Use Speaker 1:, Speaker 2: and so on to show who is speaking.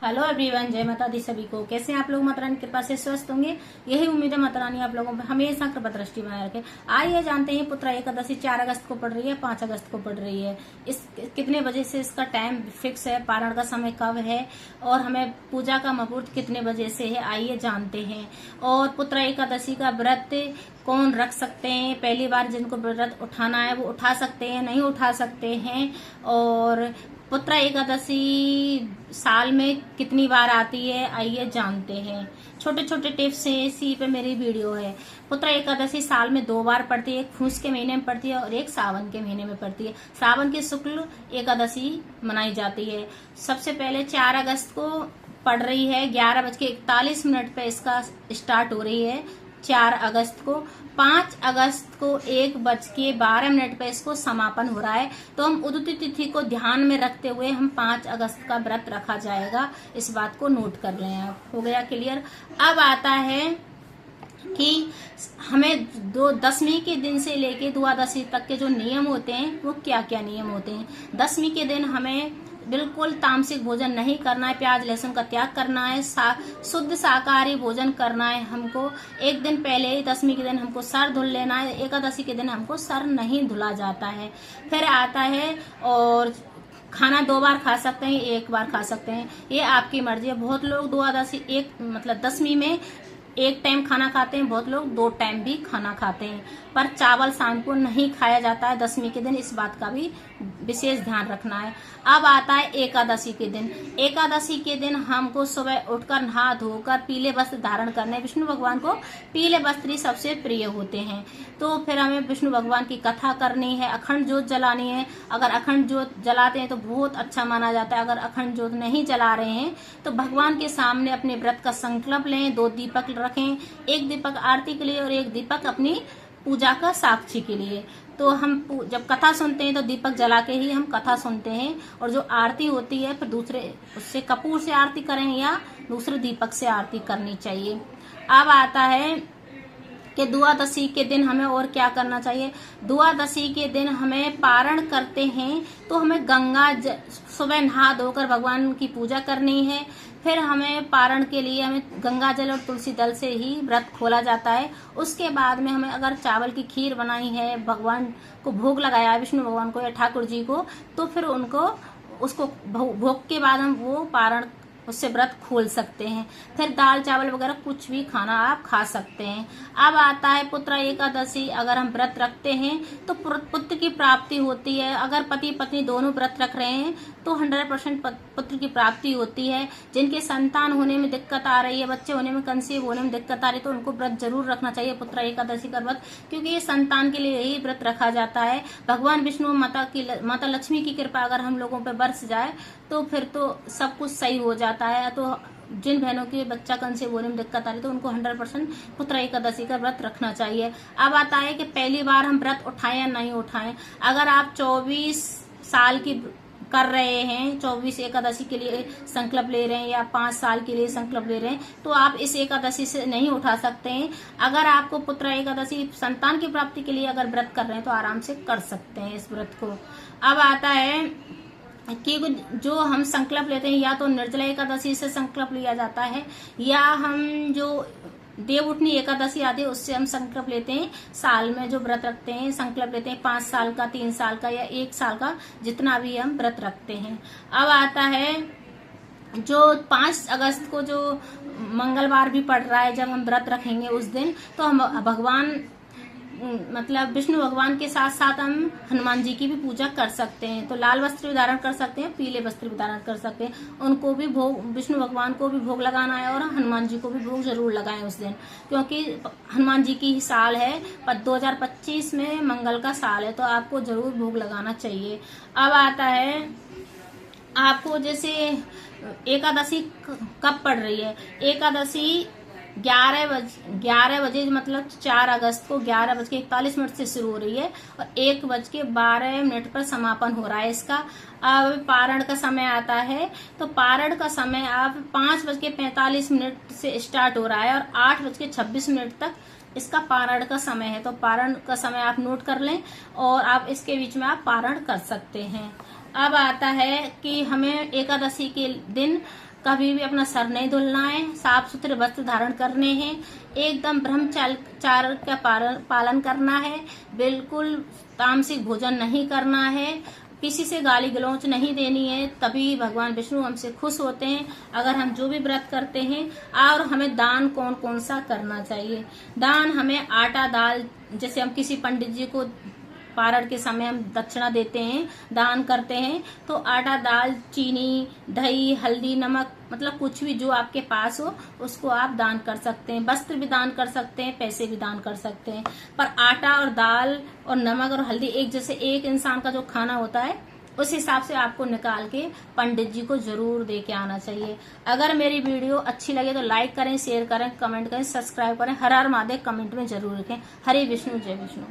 Speaker 1: Hello everyone, जय माता दी सभी को। कैसे हैं आप लोग? माता रानी की कृपा से स्वस्थ होंगे, यही उम्मीद है माता रानी आप लोगों पर हमेशा कृपा दृष्टि बनाए रखे। आइए जानते हैं पुत्र एकादशी 4 अगस्त को पड़ रही है, 5 अगस्त को पड़ रही है। इस कितने बजे से इसका टाइम फिक्स है, पारण का समय कब है और हमें पूजा का मुहूर्त कितने बजे से है, आइए जानते हैं। और पुत्र एकादशी का व्रत कौन रख सकते हैं, पहली बार जिनको व्रत उठाना है वो उठा सकते हैं, नहीं उठा सकते हैं। और पुत्र एकादशी साल में कितनी बार आती है, आइए जानते हैं। छोटे छोटे टिप्स हैं, इसी पे मेरी वीडियो है। पुत्र एकादशी साल में 2 बार पड़ती है, एक फूस के महीने में पड़ती है और एक सावन के महीने में पड़ती है। सावन की शुक्ल एकादशी मनाई जाती है। सबसे पहले 4 अगस्त को पड़ रही है, 11:41 पे इसका स्टार्ट हो रही है 4 अगस्त को। 5 अगस्त को 1:12 पे इसको समापन हो रहा है। तो हम उदित तिथि को ध्यान में रखते हुए हम 5 अगस्त का व्रत रखा जाएगा, इस बात को नोट कर लें आप। हो गया क्लियर। अब आता है कि हमें 10वीं के दिन से लेके द्वादशी तक के जो नियम होते हैं वो क्या क्या नियम होते हैं। 10वीं के दिन हमें बिल्कुल तामसिक भोजन नहीं करना है, प्याज लहसुन का त्याग करना है, शुद्ध शाकाहारी भोजन करना है हमको। एक दिन पहले ही 10वीं के दिन हमको सर धुल लेना है, एकादशी के दिन हमको सर नहीं धुला जाता है। फिर आता है और खाना 2 बार खा सकते हैं, 1 बार खा सकते हैं, ये आपकी मर्जी है। बहुत लोग द्वादशी 10वीं में 1 टाइम खाना खाते हैं, बहुत लोग 2 टाइम भी खाना खाते हैं। पर चावल शाम को नहीं खाया जाता है 10वीं के दिन, इस बात का भी विशेष ध्यान रखना है। अब आता है एकादशी के दिन। एकादशी के दिन हमको सुबह उठकर नहा धोकर पीले वस्त्र धारण करने। विष्णु भगवान को पीले वस्त्र ही सबसे प्रिय होते हैं। तो फिर हमें विष्णु भगवान की कथा करनी है, अखंड ज्योत जलानी है। अगर अखंड ज्योत जलाते हैं तो बहुत अच्छा माना जाता है। अगर अखंड ज्योत नहीं जला रहे हैं तो भगवान के सामने अपने व्रत का संकल्प लें, 2 दीपक रखें, 1 दीपक आरती के लिए और 1 दीपक अपनी पूजा का साक्षी के लिए। तो हम जब कथा सुनते हैं तो दीपक जला के ही हम कथा सुनते हैं, और जो आरती होती है फिर दूसरे उससे कपूर से आरती करें या दूसरे दीपक से आरती करनी चाहिए। अब आता है कि द्वादशी के दिन हमें और क्या करना चाहिए। द्वादशी के दिन हमें पारण करते हैं तो हमें सुबह नहा धोकर भगवान की पूजा करनी है। फिर हमें पारण के लिए हमें गंगा जल और तुलसी दल से ही व्रत खोला जाता है। उसके बाद में हमें अगर चावल की खीर बनाई है, भगवान को भोग लगाया है, विष्णु भगवान को या ठाकुर जी को, तो फिर उसको भोग के बाद हम वो पारण उससे व्रत खोल सकते हैं। फिर दाल चावल वगैरह कुछ भी खाना आप खा सकते हैं। अब आता है पुत्र एकादशी। अगर हम व्रत रखते हैं तो पुत्र की प्राप्ति होती है। अगर पति पत्नी दोनों व्रत रख रहे हैं तो 100% पुत्र की प्राप्ति होती है। जिनके संतान होने में दिक्कत आ रही है, बच्चे होने में, कंसीव होने में दिक्कत आ रही है, तो उनको व्रत जरूर रखना चाहिए पुत्र एकादशी का व्रत, क्योंकि ये संतान के लिए यही व्रत रखा जाता है। भगवान विष्णु माता लक्ष्मी की कृपा अगर हम लोगों पर बरस जाए तो फिर तो सब कुछ सही हो जाता है। तो जिन बहनों के बच्चा कंसीव होने में दिक्कत आ रही है तो उनको 100% पुत्र एकादशी का व्रत रखना चाहिए। अब आता है कि पहली बार हम व्रत उठाएं या नहीं उठाएं। अगर आप 24 साल की कर रहे हैं, 24 एकादशी के लिए संकल्प ले रहे हैं या 5 साल के लिए संकल्प ले रहे हैं, तो आप इस एकादशी से नहीं उठा सकते हैं। अगर आपको पुत्र एकादशी संतान की प्राप्ति के लिए अगर व्रत कर रहे हैं तो आराम से कर सकते हैं इस व्रत को। अब आता है कि जो हम संकल्प लेते हैं, या तो निर्जला एकादशी से संकल्प लिया जाता है, या हम जो देवउठनी एकादशी आदि उससे हम संकल्प लेते हैं। साल में जो व्रत रखते हैं संकल्प लेते हैं, 5 साल का, 3 साल का या 1 साल का, जितना भी हम व्रत रखते हैं। अब आता है जो 5 अगस्त को जो मंगलवार भी पड़ रहा है, जब हम व्रत रखेंगे उस दिन तो हम विष्णु भगवान के साथ साथ हम हनुमान जी की भी पूजा कर सकते हैं। तो लाल वस्त्र भी धारण कर सकते हैं, पीले वस्त्र भी धारण कर सकते हैं। उनको भी भोग, विष्णु भगवान को भी भोग लगाना है और हनुमान जी को भी भोग जरूर लगाएं उस दिन, क्योंकि हनुमान जी की ही साल है, पर 2025 में मंगल का साल है, तो आपको जरूर भोग लगाना चाहिए। अब आता है आपको जैसे एकादशी कब पड़ रही है। एकादशी 11 बजे मतलब 4 अगस्त को 11:41 से शुरू हो रही है और 1:12 पर समापन हो रहा है इसका। अब पारण का समय आता है, तो पारण का समय अब 5:45 से स्टार्ट हो रहा है और 8:26 तक इसका पारण का समय है। तो पारण का समय आप नोट कर लें और आप इसके बीच में आप पारण कर सकते हैं। अब आता है कि हमें एकादशी के दिन कभी भी अपना सर नहीं धुलना है, साफ सुथरे वस्त्र धारण करने हैं, एकदम ब्रह्मचार्य का पालन करना है, बिल्कुल तामसिक भोजन नहीं करना है, किसी से गाली गलौच नहीं देनी है, तभी भगवान विष्णु हमसे खुश होते हैं। अगर हम जो भी व्रत करते हैं। और हमें दान कौन कौन सा करना चाहिए। दान हमें आटा दाल, जैसे हम किसी पंडित जी को पारण के समय हम दक्षिणा देते हैं, दान करते हैं, तो आटा दाल, चीनी, दही, हल्दी, नमक, मतलब कुछ भी जो आपके पास हो उसको आप दान कर सकते हैं। वस्त्र भी दान कर सकते हैं, पैसे भी दान कर सकते हैं। पर आटा और दाल और नमक और हल्दी एक जैसे एक इंसान का जो खाना होता है उस हिसाब से आपको निकाल के पंडित जी को जरूर दे के आना चाहिए। अगर मेरी वीडियो अच्छी लगे तो लाइक करें, शेयर करें, कमेंट करें, सब्सक्राइब करें। हर हर महादेव कमेंट में जरूर लिखें। हरे विष्णु, जय विष्णु।